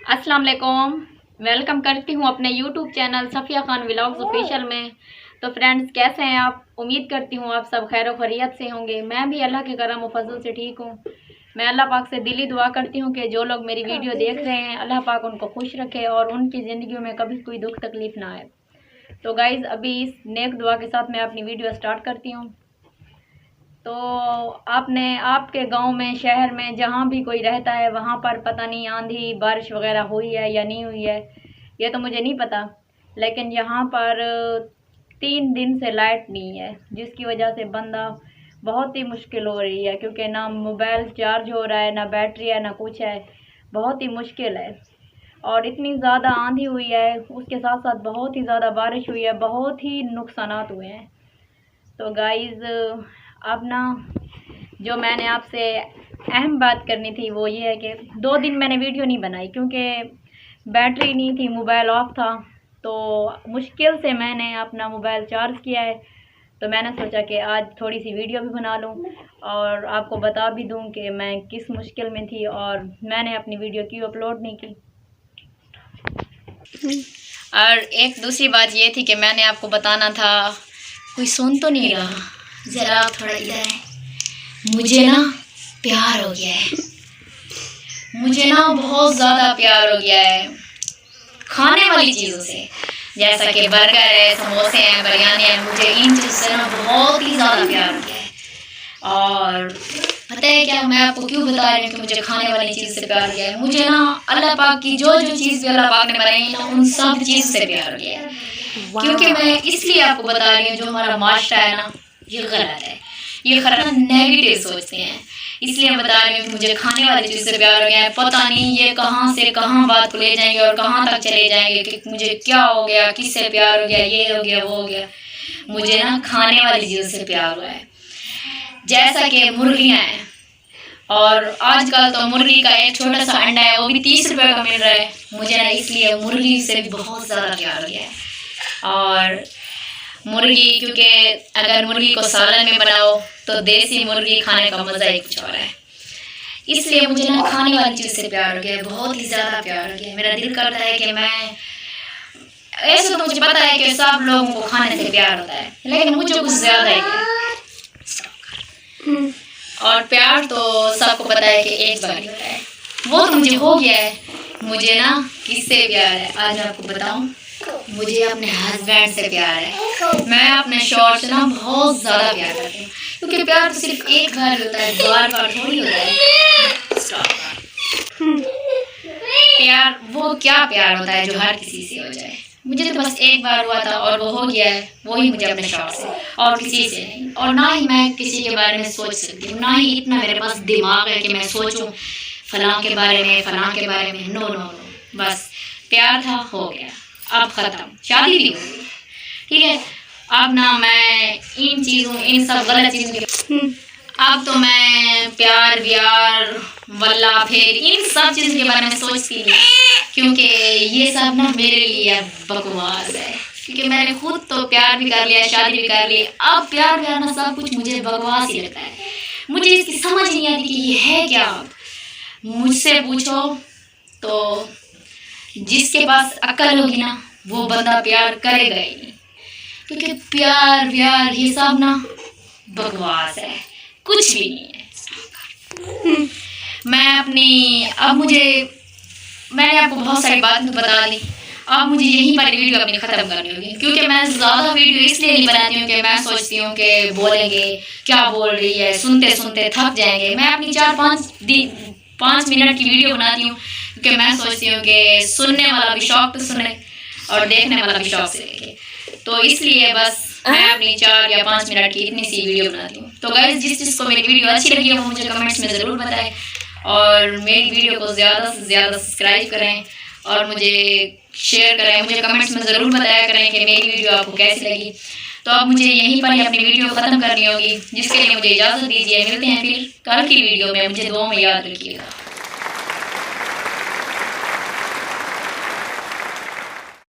अस्सलाम वालेकुम। वेलकम करती हूँ अपने YouTube channel Safiya Khan vlogs official में। तो फ्रेंड्स, कैसे हैं आप? उम्मीद करती हूँ आप सब खैर खैरियत से होंगे। मैं भी अल्लाह के करम व फजल से ठीक हूँ। मैं अल्लाह पाक से दिली दुआ करती हूँ कि जो लोग मेरी वीडियो देख रहे हैं, अल्लाह पाक उनको खुश रखे और उनकी ज़िंदगी में कभी कोई दुख तकलीफ़ ना आए। तो गाइज़, अभी इस नेक दुआ के साथ मैं अपनी वीडियो स्टार्ट करती हूँ। तो आपके गांव में, शहर में, जहाँ भी कोई रहता है वहाँ पर पता नहीं आंधी बारिश वगैरह हुई है या नहीं हुई है, ये तो मुझे नहीं पता। लेकिन यहाँ पर 3 दिन से लाइट नहीं है, जिसकी वजह से बंदा बहुत ही मुश्किल हो रही है, क्योंकि ना मोबाइल चार्ज हो रहा है, ना बैटरी है, ना कुछ है। बहुत ही मुश्किल है। और इतनी ज़्यादा आंधी हुई है, उसके साथ साथ बहुत ही ज़्यादा बारिश हुई है, बहुत ही नुकसानात हुए हैं। तो गाइज़, अब ना जो मैंने आपसे अहम बात करनी थी वो ये है कि 2 दिन मैंने वीडियो नहीं बनाई, क्योंकि बैटरी नहीं थी, मोबाइल ऑफ था। तो मुश्किल से मैंने अपना मोबाइल चार्ज किया है। तो मैंने सोचा कि आज थोड़ी सी वीडियो भी बना लूँ और आपको बता भी दूँ कि मैं किस मुश्किल में थी और मैंने अपनी वीडियो क्यों अपलोड नहीं की। और एक दूसरी बात ये थी कि मैंने आपको बताना था, कोई सुन तो नहीं रहा, ज़रा आप थोड़ा इधर है। मुझे ना प्यार हो गया है, मुझे ना बहुत ज़्यादा प्यार हो गया है खाने वाली चीज़ों से, जैसा कि बर्गर है, समोसे हैं, बिरयानी है। मुझे इन चीज़ों से ना बहुत ही ज़्यादा प्यार हो गया है। और पता है क्या, मैं आपको क्यों बता रही हूँ कि मुझे खाने वाली चीज़ से प्यार हो गया है? मुझे ना अल्लाह पाक की जो जो चीज़ भी अल्लाह पाक ने बनाई है ना, उन सब चीज़ से प्यार हो गया है। क्योंकि मैं इसलिए आपको बता रही हूँ, जो हमारा माशरा है ना, ये गलत है, ये खरा नेगेटिव सोचते हैं। इसलिए मैं बता रही हूँ कि मुझे खाने वाली चीज़ से प्यार हो गया है। पता नहीं ये कहाँ से कहाँ बात को ले जाएंगे और कहाँ तक चले जाएंगे कि मुझे क्या हो गया, किससे प्यार हो गया, ये हो गया, वो हो गया। मुझे ना खाने वाली चीज़ से प्यार हुआ है, जैसा कि मुर्गियाँ हैं। और आजकल तो मुर्गी का एक छोटा सा अंडा है, वो भी 30 रुपये का मिल रहा है। मुझे ना इसलिए मुर्गी से भी बहुत ज़्यादा प्यार हो गया है। और मुर्गी, क्योंकि अगर मुर्गी को सालन में बनाओ तो देसी मुर्गी खाने का मज़ा ही कुछ और है। इसलिए मुझे ना खाने वाली चीज़ से प्यार हो गया, बहुत ही ज़्यादा प्यार हो गया। मेरा दिल करता है कि मैं, ऐसे तो मुझे पता है कि सब लोगों को खाने से प्यार होता है, लेकिन मुझे कुछ ज़्यादा ही है। और प्यार तो सबको पता है कि एक बार ही होता है, वो तो मुझे हो गया है। मुझे ना किससे प्यार है आज मैं आपको बताऊं। मुझे अपने हस्बैंड से प्यार है। मैं अपने शौहर से ना बहुत ज़्यादा प्यार करती हूँ, क्योंकि प्यार तो सिर्फ एक बार होता है, बार बार थोड़ी होता है। प्यार वो क्या प्यार होता है जो हर किसी से हो जाए? मुझे तो बस एक बार हुआ था और वो हो गया है, वही मुझे अपने शौहर से, और किसी से नहीं। और ना ही मैं किसी के बारे में सोच सकती हूँ, ना ही इतना मेरे पास दिमाग है कि मैं सोचूं फलां के बारे में, फलां के बारे में। नो नो नो, बस प्यार था, हो गया, अब ख़त्म, शादी भी हो गई, ठीक है। अब ना मैं इन चीज़ों, इन सब गलत चीज़ों के, अब तो मैं प्यार व्यार वल्ला फिर इन सब चीज़ों के बारे में सोचती नहीं, क्योंकि ये सब ना मेरे लिए बकवास है। क्योंकि मैंने खुद तो प्यार भी कर लिया, शादी भी कर ली, अब प्यार व्यार ना सब कुछ मुझे बकवास ही लगता है। मुझे इसकी समझ नहीं आती कि ये है क्या। मुझसे पूछो तो जिसके पास अक्ल होगी ना, वो बंदा प्यार करेगा ही नहीं, क्योंकि प्यार व्यार ये सब ना बकवास है, कुछ भी नहीं है। मैं अपनी, अब मैंने आपको बहुत सारी बातें बता दी, अब मुझे यहीं पर वीडियो अपनी ख़त्म करनी होगी, क्योंकि मैं ज़्यादा वीडियो इसलिए नहीं बनाती हूँ कि मैं सोचती हूँ कि बोलेंगे क्या बोल रही है, सुनते सुनते थक जाएंगे। मैं अपनी 4-5 मिनट की वीडियो बनाती हूँ, क्योंकि मैं सोचती हूँ कि सुनने वाला भी शौक से सुने और देखने वाला भी शौक से देखे। तो इसलिए बस मैं अपनी 4 या 5 मिनट की इतनी सी वीडियो बनाती हूँ। तो गाइस, जिस जिसको मेरी वीडियो अच्छी लगी है वो मुझे कमेंट्स में ज़रूर बताएं, और मेरी वीडियो को ज़्यादा से ज़्यादा सब्सक्राइब करें और मुझे शेयर करें। मुझे कमेंट्स में ज़रूर बताया करें कि मेरी वीडियो आपको कैसी लगी। तो अब मुझे यहीं पर ही अपनी वीडियो ख़त्म करनी होगी, जिसके लिए मुझे इजाज़त दीजिए। मिलते हैं फिर कल की वीडियो में, मुझे दुआ में याद रखिएगा।